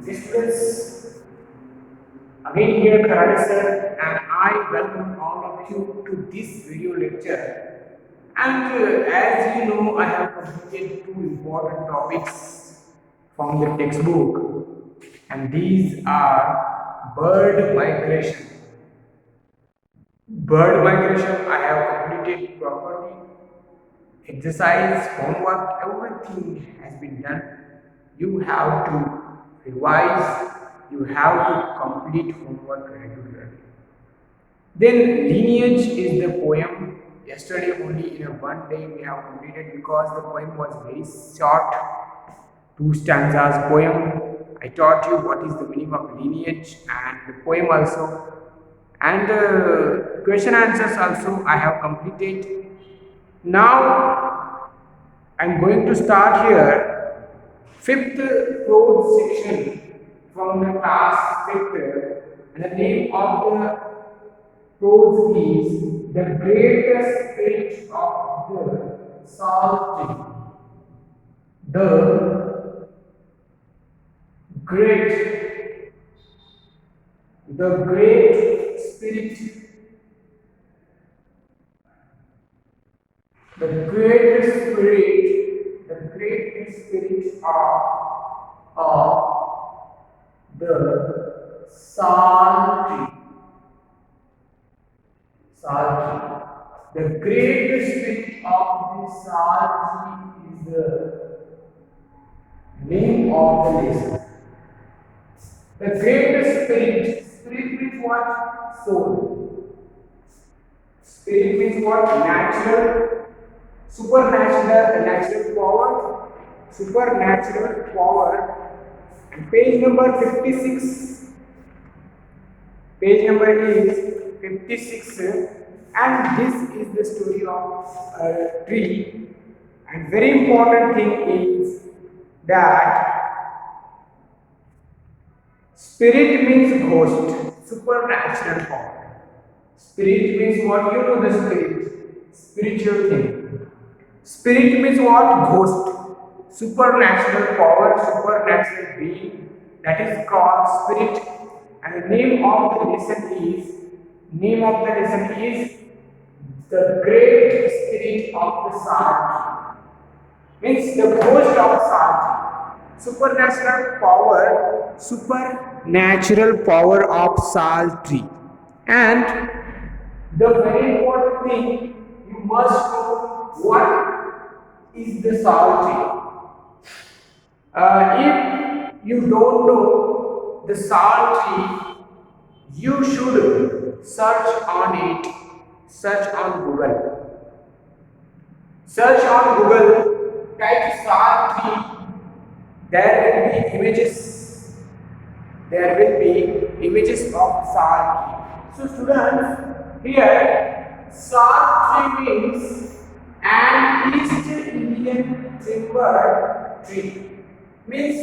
Students, again here Karate sir, and I welcome all of you to this video lecture. And as you know, I have completed two important topics from the textbook, and these are bird migration. Bird migration I have completed properly. Exercise, homework, everything has been done. You have to revise, you have to complete homework regularly. Then lineage is the poem. Yesterday only in a one day we have completed because the poem was very short. Two stanzas poem. I taught you what is the meaning of lineage and the poem also. And question answers also I have completed. Now I'm going to start here fifth prose section from the class fifth, and the name of the prose is the greatest spirit of the solitude. The great, the great spirit, the greatest spirit, the greatest spirit of the salty. The greatest spirit of the salty is the name of the lesson. The greatest spirit, spirit means what? Soul. Spirit means what? Natural, supernatural, natural power, supernatural power. And page number 56. Page number is 56, and this is the story of a tree. And very important thing is that spirit means ghost, supernatural power. Spirit means what? You know the spirit, spiritual thing. Spirit means what? Ghost, supernatural power, supernatural being. That is called spirit. And the name of the lesson is the great spirit of the Sarti. Means the ghost of Sarti. Supernatural power of Sarti. And the very important thing, you must know what is the Sarti. If you don't know the Sarti, you should search on it, search on Google. Search on Google, type Sarti, there will be images. There will be images of Sarti. So students, here Sarti means an East Indian timber tree. Means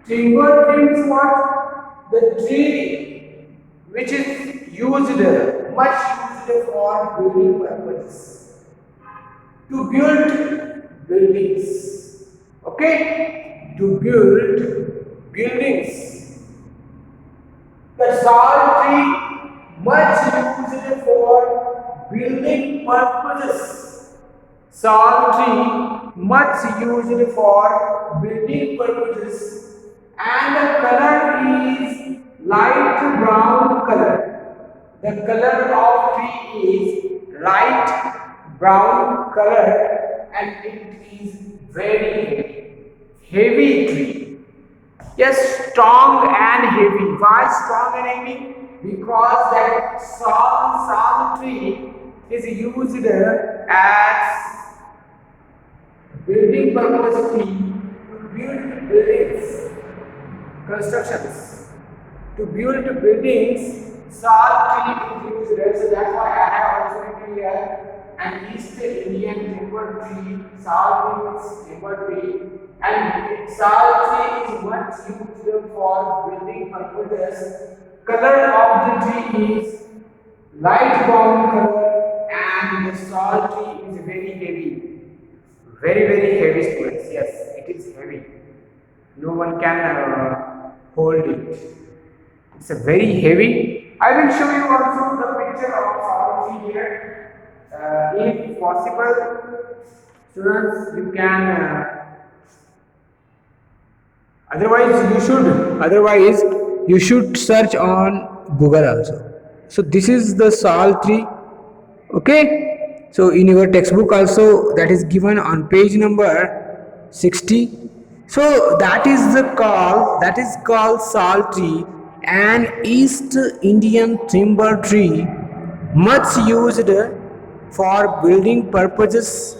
timber tree means what? The tree which is much used for building purposes. To build buildings. Okay? To build buildings. The salt tree much used for building purposes. Salt tree much used for building purposes. And the color is light brown color. The color of tree is light brown color, and it is very heavy tree. Yes, strong and heavy. Why strong and heavy? Because that sal tree is used as building purpose tree to build buildings, constructions. To build buildings, sal tree is used. So that's why I have also written here an East Indian timber tree. Sal means timber tree, and sal tree is much used for building purposes. Color of the tree is light brown color, and the sal tree is very heavy. Very heavy, students. Yes, it is heavy. No one can hold it. It's a very heavy. I will show you also the picture of salt tree here. If possible, students, you can. Otherwise you should search on Google also. So this is the salt tree. Okay, so in your textbook also that is given on page number 60. So that is called salt tree, an East Indian timber tree, much used for building purposes,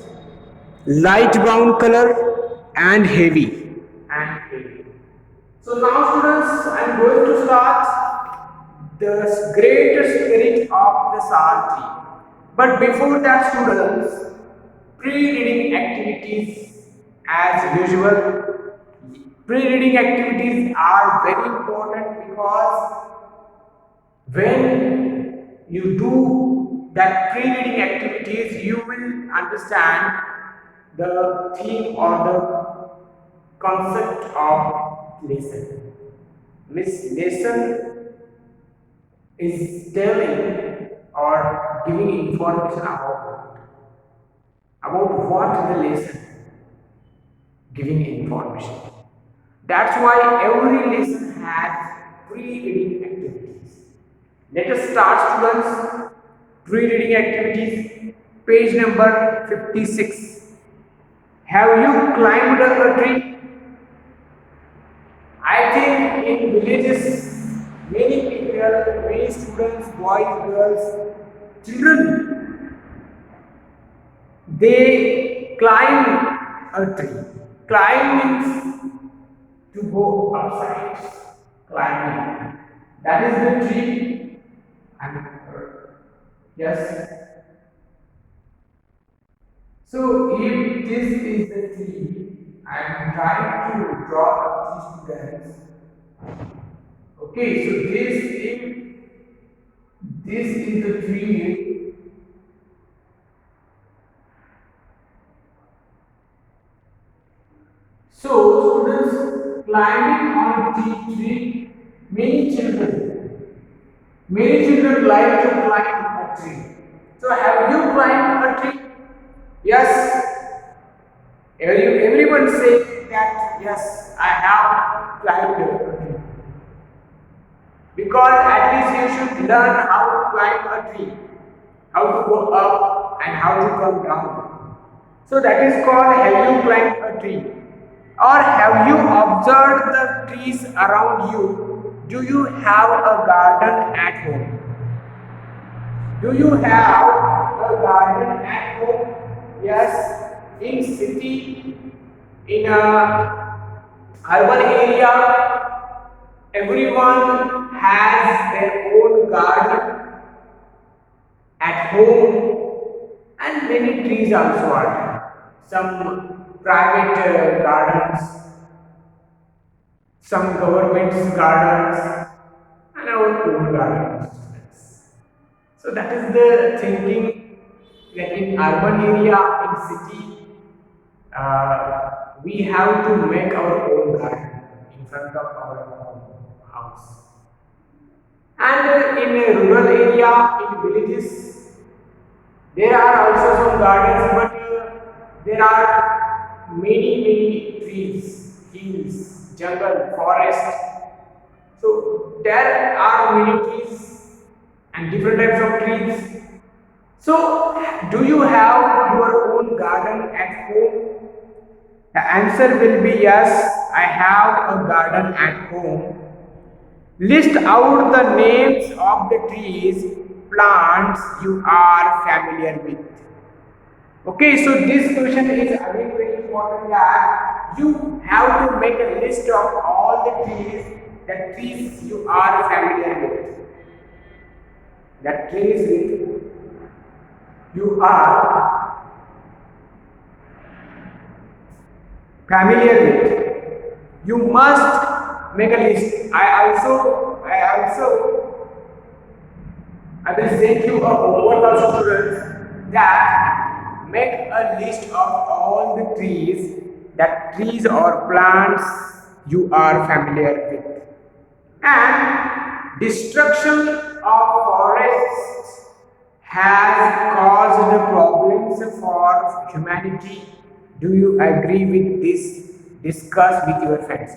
light brown color and heavy. So now students, I am going to start the great spirit of the salt tree. But before that students, pre-reading activities as usual. Pre-reading activities are very important because when you do that pre-reading activities, you will understand the theme or the concept of lesson. Miss lesson is telling or giving information about what the lesson giving information. That's why every lesson has pre-reading activities. Let us start students. Pre-reading activities, page number 56. Have you climbed a tree? I think in villages, many people, many students, boys, girls, children, they climb a tree. Climb means to go outside. Climbing. That is the tree. And yes. So if this is the tree, I am trying to draw a tree students. Okay, so this is the tree. So students, climbing on the tree, many children like to climb a tree. So have you climbed a tree? Yes. Everyone say that yes, I have climbed a tree. Because at least you should learn how to climb a tree, how to go up and how to come down. So that is called have you climbed a tree? Or have you observed the trees around you? Do you have a garden at home? Do you have a garden at home? Yes, in city, in a urban area, everyone has their own garden at home, and many trees also are there. Some private gardens, some government's gardens, and our own gardens. So that is the thinking that in urban area, in city, we have to make our own garden in front of our own house. And in a rural area, in villages, there are also some gardens, but there are many trees, hills, jungle, forest. So there are many trees and different types of trees. So do you have your own garden at home? The answer will be yes, I have a garden at home. List out the names of the trees, plants you are familiar with. Okay, so this question is again very important that you have to make a list of all the trees you are familiar with. That trees with you are familiar with. You must make a list. I will send you a homework also students that make a list of all the trees or plants you are familiar with. And destruction of forests has caused problems for humanity. Do you agree with this? Discuss with your friends.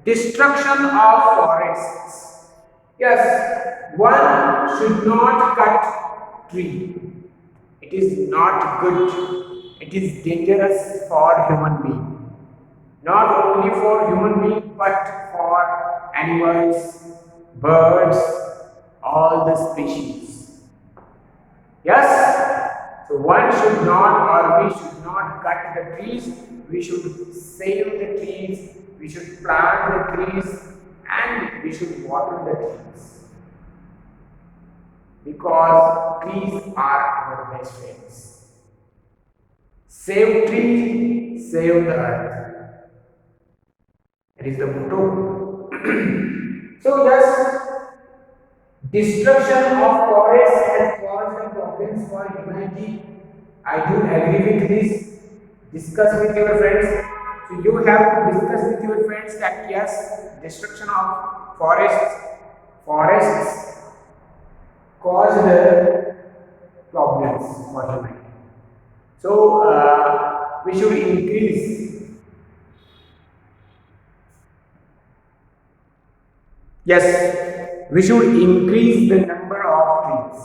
Destruction of forests. Yes, one should not cut tree. It is not good. It is dangerous for human being. Not only for human being but for animals, birds, all the species. Yes? So one should not or we should not cut the trees. We should save the trees. We should plant the trees and we should water the trees. Because trees are our best friends. Save trees, save the earth. That is the motto. So yes, destruction of forests has caused problems for humanity. I do agree with this. Discuss with your friends. So you have to discuss with your friends that yes, destruction of forests caused problems for humanity. So we should increase. Yes, we should increase the number of trees.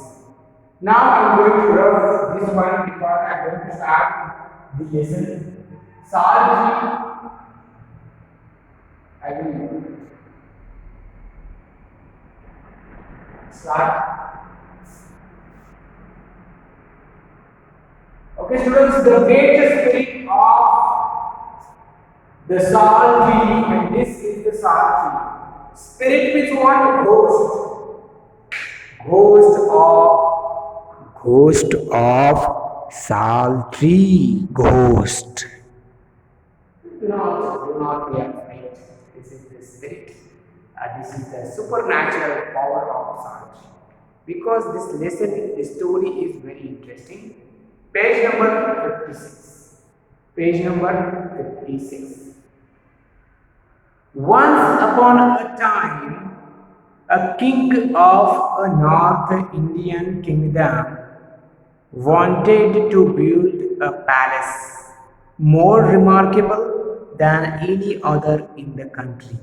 Now I am going to rub this one because I am going to start the lesson. Sal tree, I will start. Okay, students, the great spirit of the sal tree, and this is the sal tree. Spirit means what? Ghost of sal tree. Ghost. Do not be afraid. This is the spirit. This is the supernatural power of sal tree. Because this lesson, the story is very interesting. Page number 56. Page number 56. Once upon a time, a king of a North Indian kingdom wanted to build a palace more remarkable than any other in the country.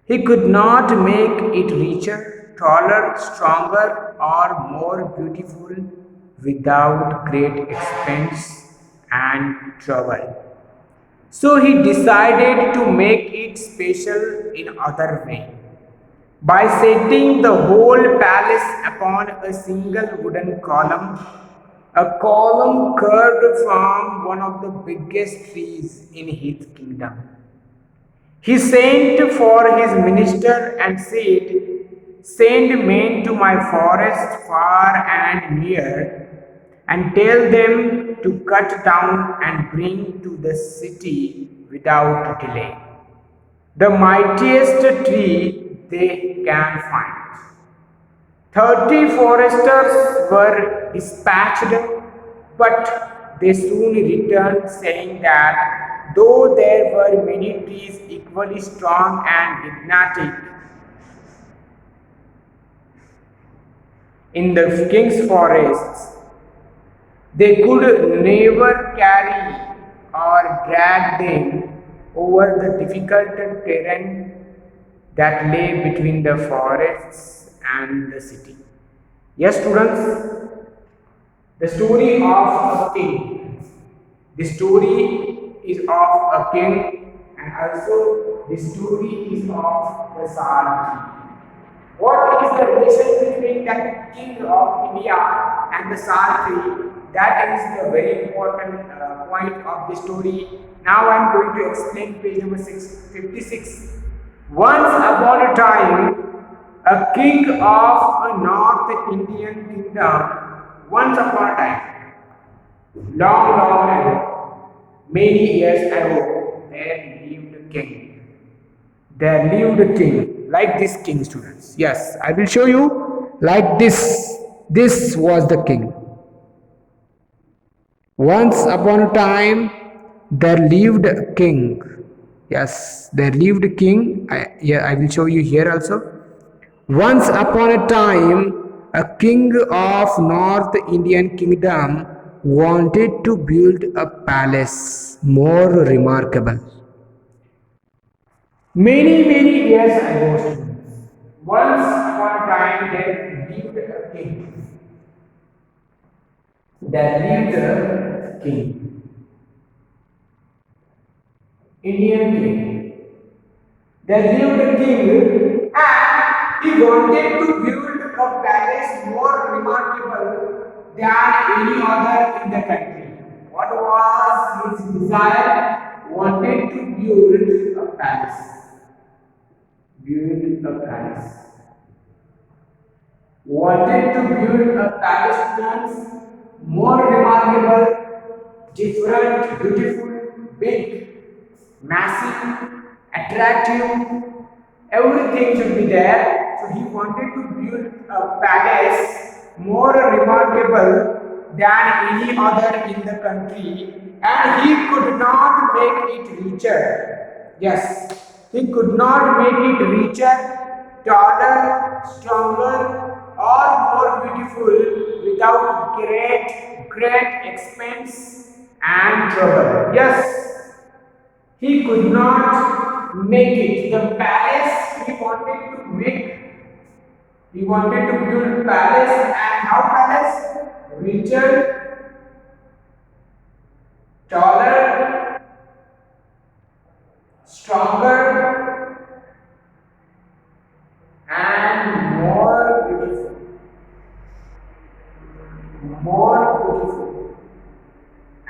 He could not make it richer, taller, stronger, or more beautiful without great expense and trouble. So he decided to make it special in other way by setting the whole palace upon a single wooden column, a column curved from one of the biggest trees in his kingdom. He sent for his minister and said, "Send men to my forest far and near, and tell them to cut down and bring to the city without delay the mightiest tree they can find." 30 foresters were dispatched, but they soon returned, saying that though there were many trees equally strong and gigantic in the king's forests, they could never carry or drag them over the difficult terrain that lay between the forests and the city. Yes, students, the story of a king. The story is of a king, and also the story is of the sal tree. What is the relation between the king of India and the sal tree? That is the very important point of the story. Now I am going to explain page number 56. Once upon a time, a king of a North Indian kingdom, once upon a time, long ago, many years ago, there lived a king. There lived a king, like this king, students. Yes, I will show you like this. This was the king. Once upon a time, there lived a king. Yes, there lived a king. Yeah, I will show you here also. Once upon a time, a king of North Indian kingdom wanted to build a palace more remarkable. Many years ago, once upon a time there lived a king. There lived a king, Indian king. There lived a king and he wanted to build a palace more remarkable than any other in the country. What was his desire? Wanted to build a palace. Build a palace. Wanted to build a palace plans more remarkable, different, beautiful, big, massive, attractive, everything should be there. So he wanted to build a palace more remarkable than any other in the country, and he could not make it richer. Yes, he could not make it richer, taller, stronger, or more beautiful without great expense and trouble. Yes, he could not make it. The palace he wanted to make, he wanted to build palace, and how palace? Richer, taller, stronger, and more beautiful. More beautiful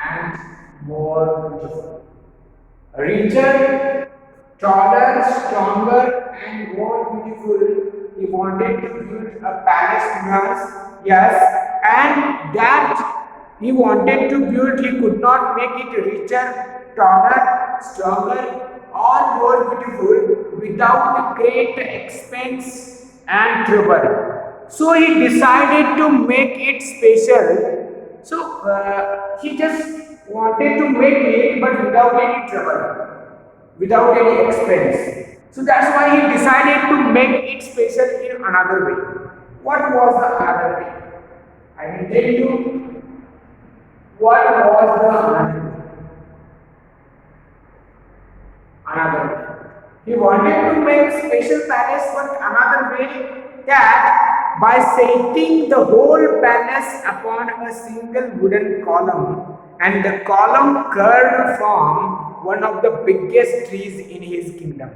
and more beautiful. Richer, taller, stronger, and more beautiful. He wanted to build a palace once, yes, and that he wanted to build, he could not make it richer, taller, stronger, or more beautiful without great expense and trouble. So he decided to make it special. So he just wanted to make it, but without any trouble, without any expense. So that's why he decided to make it special in another way. What was the other way? I will tell you what was the another way. He wanted to make special palace, but another way, that by setting the whole palace upon a single wooden column, and the column curved from one of the biggest trees in his kingdom.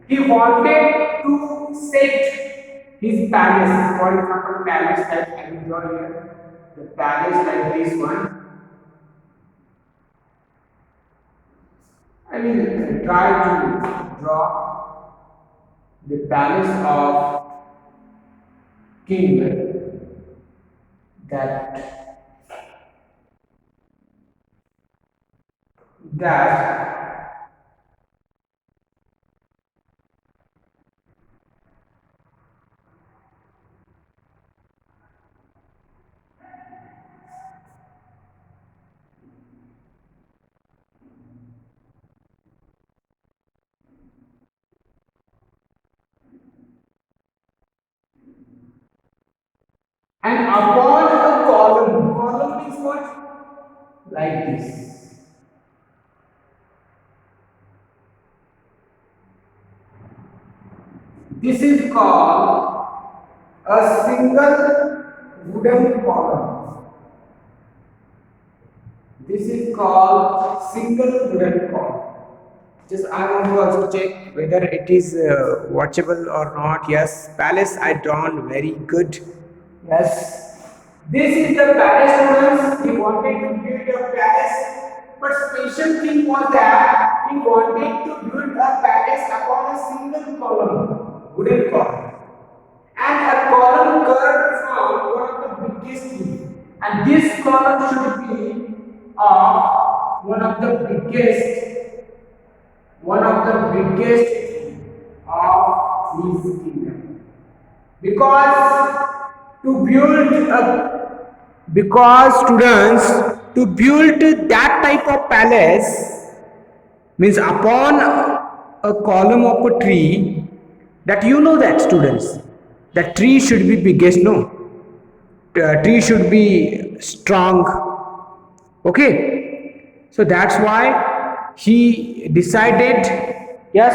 He wanted to set his palace, for example, palace like I will draw here, the palace like this one. I will try to draw the palace of king, that and upon a column means what? Like this. This is called a single wooden column. This is called single wooden column. Just I want to also check whether it is watchable or not. Yes, palace I drawn very good. Yes, this is the palace students. He wanted to build a palace, but special thing was that he wanted to build a palace upon a single column, wooden column, and a column curved from one of the biggest trees. And this column should be of one of the biggest of his kingdom. Because to build a because students, to build that type of palace means upon a column of a tree, that you know that students, that tree should be biggest, no, tree should be strong. Okay, so that's why he decided, yes,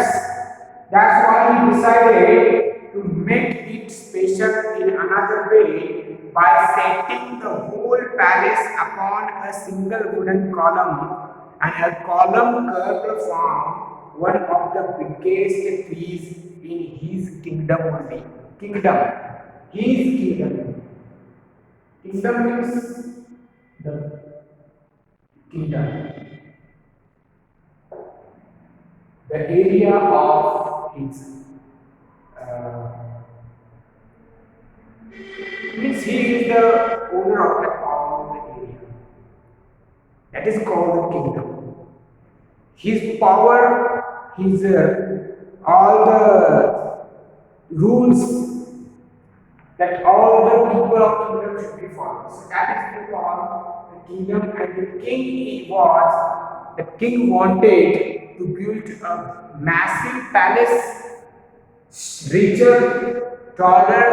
that's why he decided to make it special in another way by setting the whole palace upon a single wooden column, and a column curved from one of the biggest trees in his kingdom only. Kingdom, his kingdom. Kingdom means the kingdom, the area of its uh, means he is the owner of all the area. That is called the kingdom. His power, his all the rules that all the people of kingdom should be followed. So that is called the kingdom, and the king he was. The king wanted to build a massive palace, richer, taller,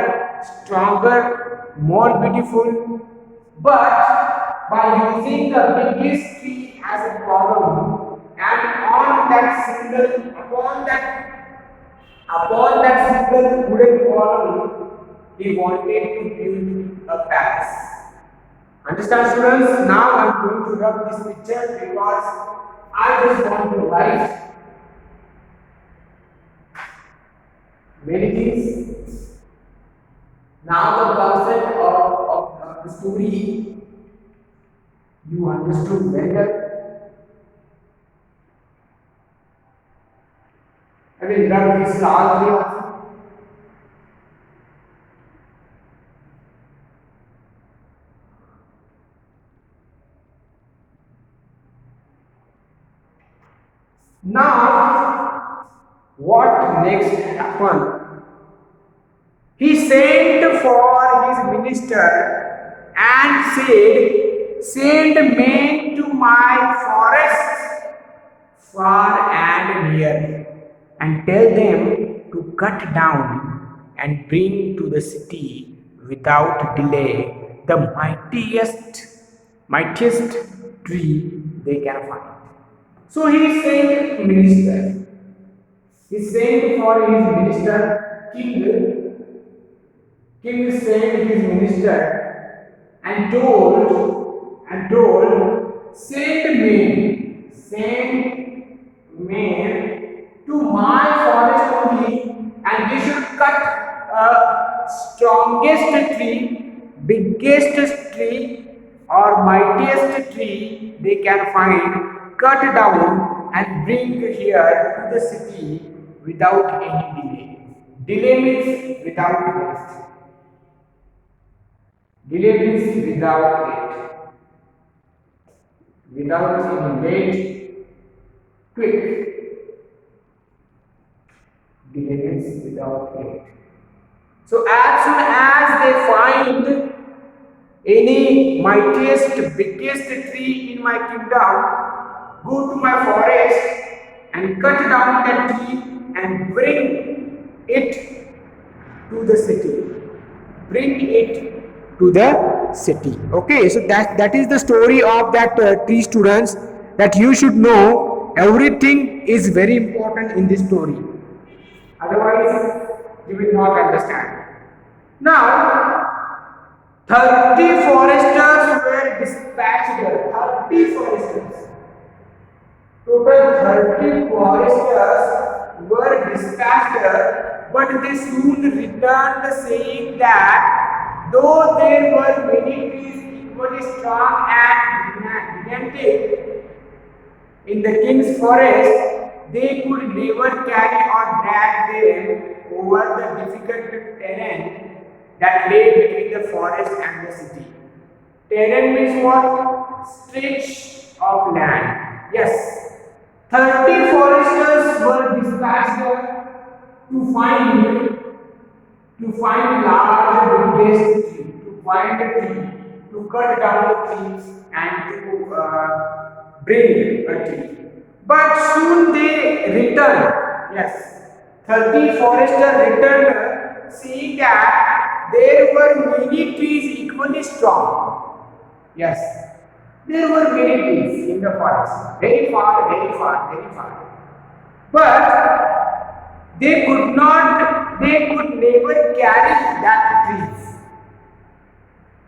stronger, more beautiful, but by using the biggest tree as a column, and upon that single wooden column, he wanted to build a palace. Understand, students? Now I am going to rub this picture because I just want to write many things. Now the concept of the story you understood very well. I will rub this last here. Now, what next happened? He sent for his minister and said, "Send men to my forest far and near, and tell them to cut down and bring to the city without delay the mightiest tree they can find." So he sent minister. He sent for his minister, king. King sent his minister and told, send men to my forest only, and they should cut a strongest tree, biggest tree, or mightiest tree they can find, cut down and bring here to the city without any delay. Delay means without waste. Delay means without late. Without any late, quick. Delay means without late. So as soon as they find any mightiest, biggest tree in my kingdom, go to my forest and cut down that tree and bring it to the city. Bring it to the city. Okay, so that is the story of that tree, students, that you should know everything is very important in this story. Otherwise, you will not understand. Now, 30 foresters were dispatched. 30 foresters. Total 30 foresters were dispatched, but they soon returned saying that though there were many trees equally strong and gigantic in the king's forest, they could never carry or drag them over the difficult terrain that lay between the forest and the city. Terrain means what? Stretch of land. Yes. 30 foresters were dispatched to find large biggest tree, to find a tree, to cut down the trees and to bring a tree. But soon they returned. Yes. 30 foresters returned seeing that there were many trees equally strong. Yes. There were many trees in the forest. Very far, very far, very far. But they could never carry that trees.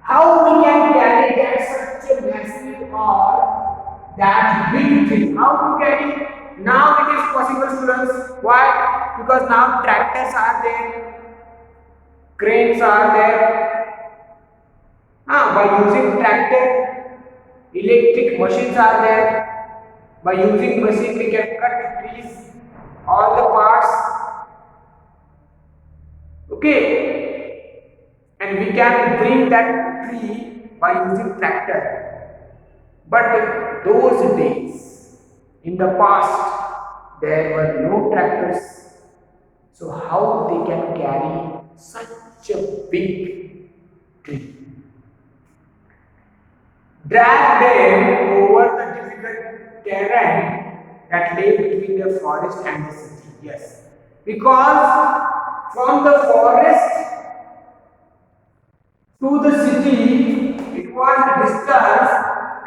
How we can carry that such a massive or that big tree? How to carry? Now it is possible, students. Why? Because now tractors are there, cranes are there. By using tractor, electric machines are there. By using machine, we can cut trees, all the parts. Okay, and we can bring that tree by using tractor. But those days, in the past, there were no tractors. So how they can carry such a big tree? Drag them over the difficult terrain that lay between the forest and the city. Yes, because from the forest to the city, it was distance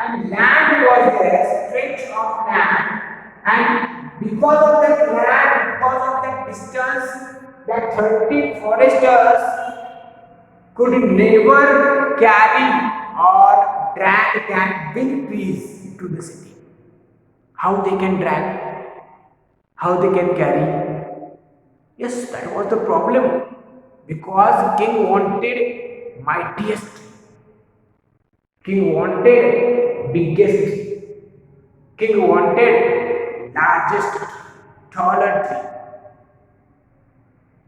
and land was there, stretch of land, and because of that land, because of that distance, that 30 foresters could never carry or drag that big trees to the city. How they can drag? How they can carry? Yes, that was the problem. Because king wanted mightiest, king wanted biggest, king wanted largest, taller tree.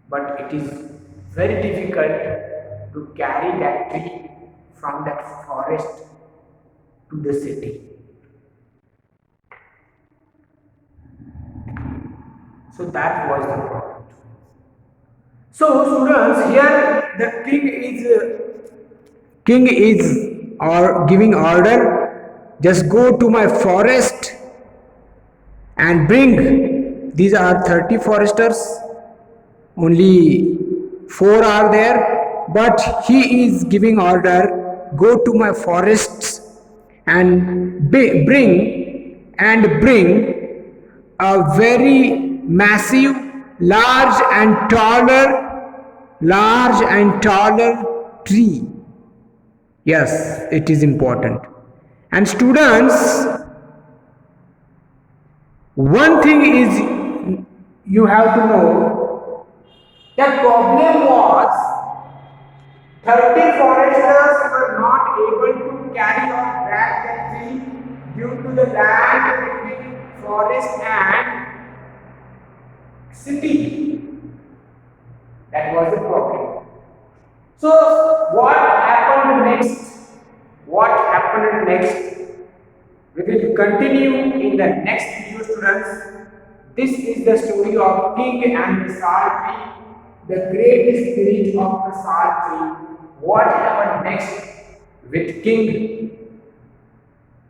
But it is very difficult to carry that tree from that forest to the city. So that was the problem. So students, here the king is or giving order, just go to my forest and bring. These are 30 foresters, only 4 are there, but he is giving order, go to my forests and bring a very massive, large and taller tree. Yes, it is important. And students, one thing is you have to know, the problem was 30 foresters were not able to carry or drag the tree due to the land between forest and city. That was the problem. So what happened next? What happened next? We will continue in the next video, students. This is the story of king and the salt tree, the great spirit of the salt tree. What happened next with king,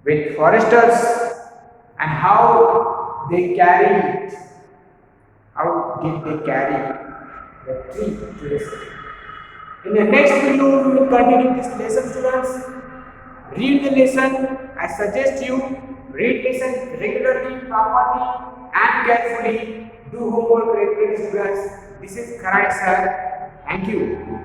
with foresters, and how they carried, how did they carry the tree to the city. In the next video, we will continue this lesson, students. Read the lesson. I suggest you read lesson regularly, properly, and carefully. Do homework regularly, students. This is Karai sir. Thank you.